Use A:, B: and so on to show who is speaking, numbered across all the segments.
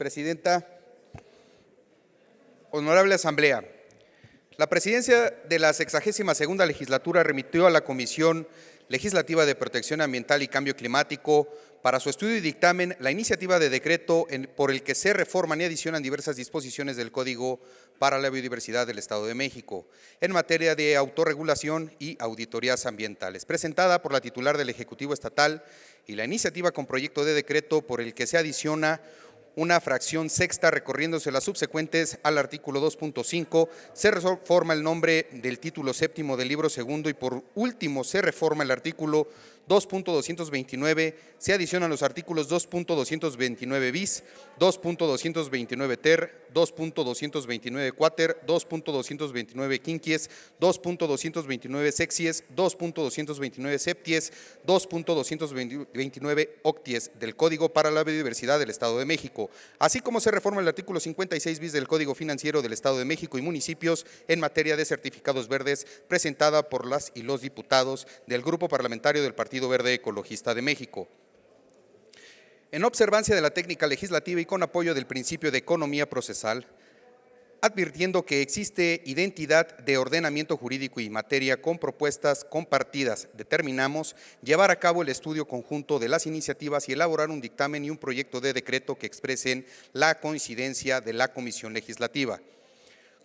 A: Presidenta. Honorable Asamblea, la Presidencia de la 62ª Legislatura remitió a la Comisión Legislativa de Protección Ambiental y Cambio Climático para su estudio y dictamen la iniciativa de decreto por el que se reforman y adicionan diversas disposiciones del Código para la Biodiversidad del Estado de México en materia de autorregulación y auditorías ambientales, presentada por la titular del Ejecutivo Estatal, y la iniciativa con proyecto de decreto por el que se adiciona una fracción sexta recorriéndose las subsecuentes al artículo 2.5, se reforma el nombre del título séptimo del libro segundo y por último se reforma el artículo 2.229, se adicionan los artículos 2.229 bis, 2.229 ter, 2.229 quater, 2.229 quinquies, 2.229 sexies, 2.229 septies, 2.229 octies del Código para la Biodiversidad del Estado de México, así como se reforma el artículo 56 bis del Código Financiero del Estado de México y municipios en materia de certificados verdes, presentada por las y los diputados del Grupo Parlamentario del Partido Verde Ecologista de México. En observancia de la técnica legislativa y con apoyo del principio de economía procesal, advirtiendo que existe identidad de ordenamiento jurídico y materia con propuestas compartidas, determinamos llevar a cabo el estudio conjunto de las iniciativas y elaborar un dictamen y un proyecto de decreto que expresen la coincidencia de la Comisión Legislativa.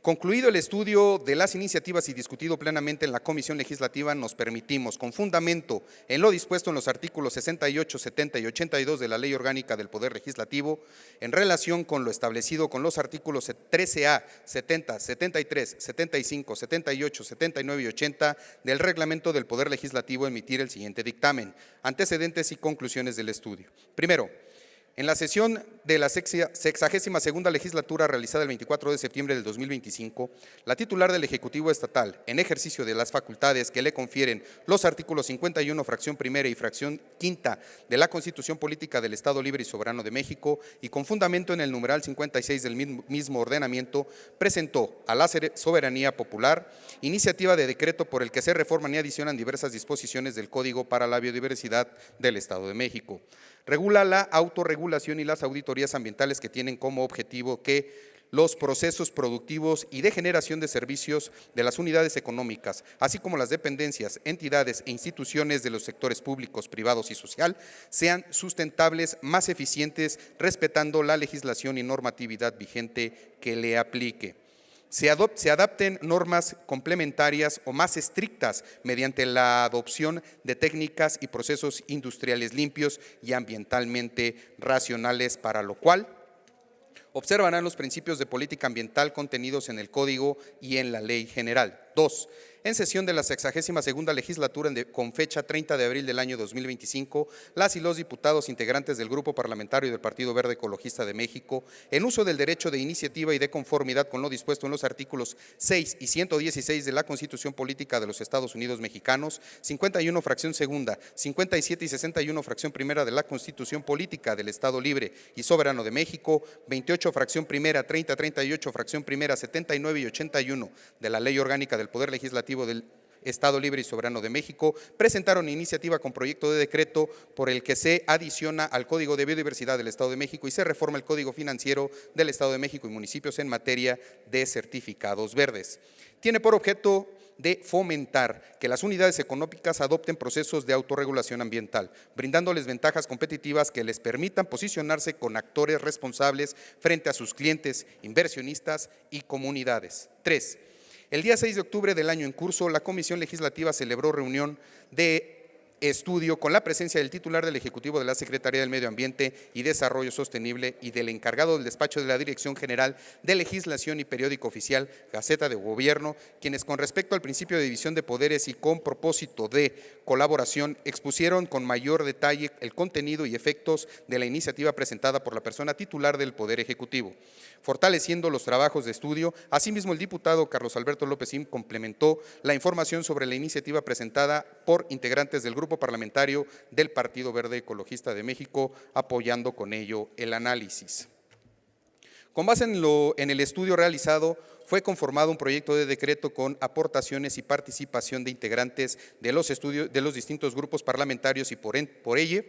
A: Concluido el estudio de las iniciativas y discutido plenamente en la Comisión Legislativa, nos permitimos, con fundamento en lo dispuesto en los artículos 68, 70 y 82 de la Ley Orgánica del Poder Legislativo, en relación con lo establecido con los artículos 13A, 70, 73, 75, 78, 79 y 80 del Reglamento del Poder Legislativo, emitir el siguiente dictamen. Antecedentes y conclusiones del estudio. Primero, en la sesión de la 62ª Legislatura realizada el 24 de septiembre del 2025, la titular del Ejecutivo Estatal, en ejercicio de las facultades que le confieren los artículos 51, fracción primera y fracción quinta de la Constitución Política del Estado Libre y Soberano de México, y con fundamento en el numeral 56 del mismo ordenamiento, presentó a la soberanía popular iniciativa de decreto por el que se reforman y adicionan diversas disposiciones del Código para la Biodiversidad del Estado de México. Regula la autorregulación y las auditorías ambientales que tienen como objetivo que los procesos productivos y de generación de servicios de las unidades económicas, así como las dependencias, entidades e instituciones de los sectores públicos, privados y social, sean sustentables, más eficientes, respetando la legislación y normatividad vigente que le aplique. Se adapten normas complementarias o más estrictas mediante la adopción de técnicas y procesos industriales limpios y ambientalmente racionales, para lo cual observarán los principios de política ambiental contenidos en el Código y en la Ley General. 2. En sesión de la 62ª Legislatura con fecha 30 de abril del año 2025, las y los diputados integrantes del Grupo Parlamentario del Partido Verde Ecologista de México, en uso del derecho de iniciativa y de conformidad con lo dispuesto en los artículos 6 y 116 de la Constitución Política de los Estados Unidos Mexicanos, 51 fracción segunda, 57 y 61 fracción primera de la Constitución Política del Estado Libre y Soberano de México, 28 fracción primera, 30, 38 fracción primera, 79 y 81 de la Ley Orgánica del Poder Legislativo del Estado Libre y Soberano de México, presentaron iniciativa con proyecto de decreto por el que se adiciona al Código de Biodiversidad del Estado de México y se reforma el Código Financiero del Estado de México y municipios en materia de certificados verdes. Tiene por objeto de fomentar que las unidades económicas adopten procesos de autorregulación ambiental, brindándoles ventajas competitivas que les permitan posicionarse con actores responsables frente a sus clientes, inversionistas y comunidades. 3. El día 6 de octubre del año en curso, la Comisión Legislativa celebró reunión de estudio con la presencia del titular del Ejecutivo de la Secretaría del Medio Ambiente y Desarrollo Sostenible y del encargado del despacho de la Dirección General de Legislación y Periódico Oficial, Gaceta de Gobierno, quienes con respecto al principio de división de poderes y con propósito de colaboración expusieron con mayor detalle el contenido y efectos de la iniciativa presentada por la persona titular del Poder Ejecutivo. Fortaleciendo los trabajos de estudio, asimismo el diputado Carlos Alberto López Sim complementó la información sobre la iniciativa presentada por integrantes del Grupo Parlamentario del Partido Verde Ecologista de México, apoyando con ello el análisis. Con base en el estudio realizado, fue conformado un proyecto de decreto con aportaciones y participación de integrantes de los distintos grupos parlamentarios y por ello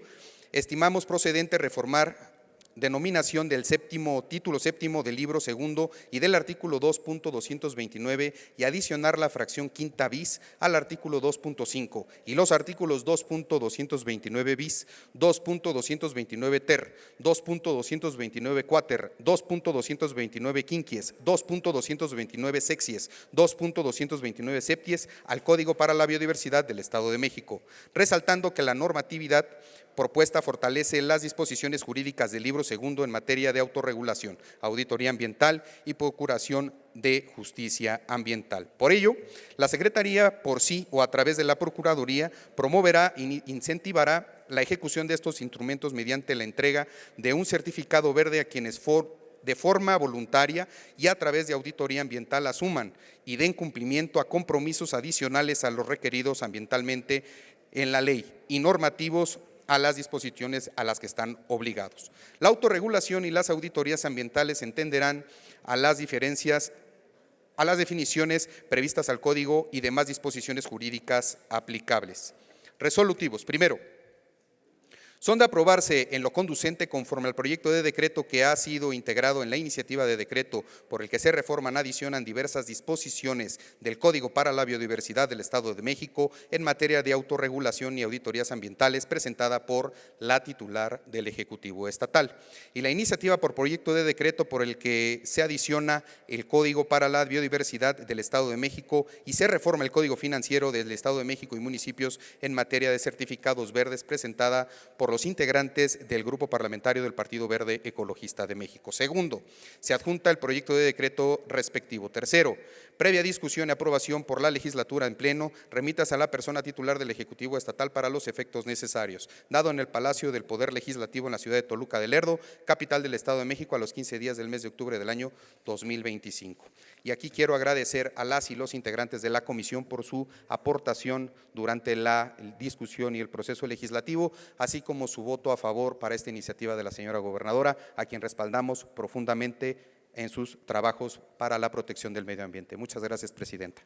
A: estimamos procedente reformar denominación del título séptimo del libro segundo y del artículo 2.229 y adicionar la fracción quinta bis al artículo 2.5 y los artículos 2.229 bis, 2.229 ter, 2.229 quater, 2.229 quinquies, 2.229 sexies, 2.229 septies al Código para la Biodiversidad del Estado de México, resaltando que la normatividad propuesta fortalece las disposiciones jurídicas del libro segundo en materia de autorregulación, auditoría ambiental y procuración de justicia ambiental. Por ello, la Secretaría por sí o a través de la Procuraduría promoverá e incentivará la ejecución de estos instrumentos mediante la entrega de un certificado verde a quienes de forma voluntaria y a través de auditoría ambiental asuman y den cumplimiento a compromisos adicionales a los requeridos ambientalmente en la ley y normativos a las disposiciones a las que están obligados. La autorregulación y las auditorías ambientales entenderán a las definiciones previstas al Código y demás disposiciones jurídicas aplicables. Resolutivos. Primero, son de aprobarse en lo conducente conforme al proyecto de decreto que ha sido integrado en la iniciativa de decreto por el que se reforman, adicionan diversas disposiciones del Código para la Biodiversidad del Estado de México en materia de autorregulación y auditorías ambientales presentada por la titular del Ejecutivo Estatal. Y la iniciativa por proyecto de decreto por el que se adiciona el Código para la Biodiversidad del Estado de México y se reforma el Código Financiero del Estado de México y municipios en materia de certificados verdes presentada por los integrantes del Grupo Parlamentario del Partido Verde Ecologista de México. Segundo, se adjunta el proyecto de decreto respectivo. Tercero, previa discusión y aprobación por la legislatura en pleno, remítase a la persona titular del Ejecutivo Estatal para los efectos necesarios, dado en el Palacio del Poder Legislativo en la ciudad de Toluca de Lerdo, capital del Estado de México, a los 15 días del mes de octubre del año 2025. Y aquí quiero agradecer a las y los integrantes de la comisión por su aportación durante la discusión y el proceso legislativo, así como su voto a favor para esta iniciativa de la señora gobernadora, a quien respaldamos profundamente en sus trabajos para la protección del medio ambiente. Muchas gracias, presidenta.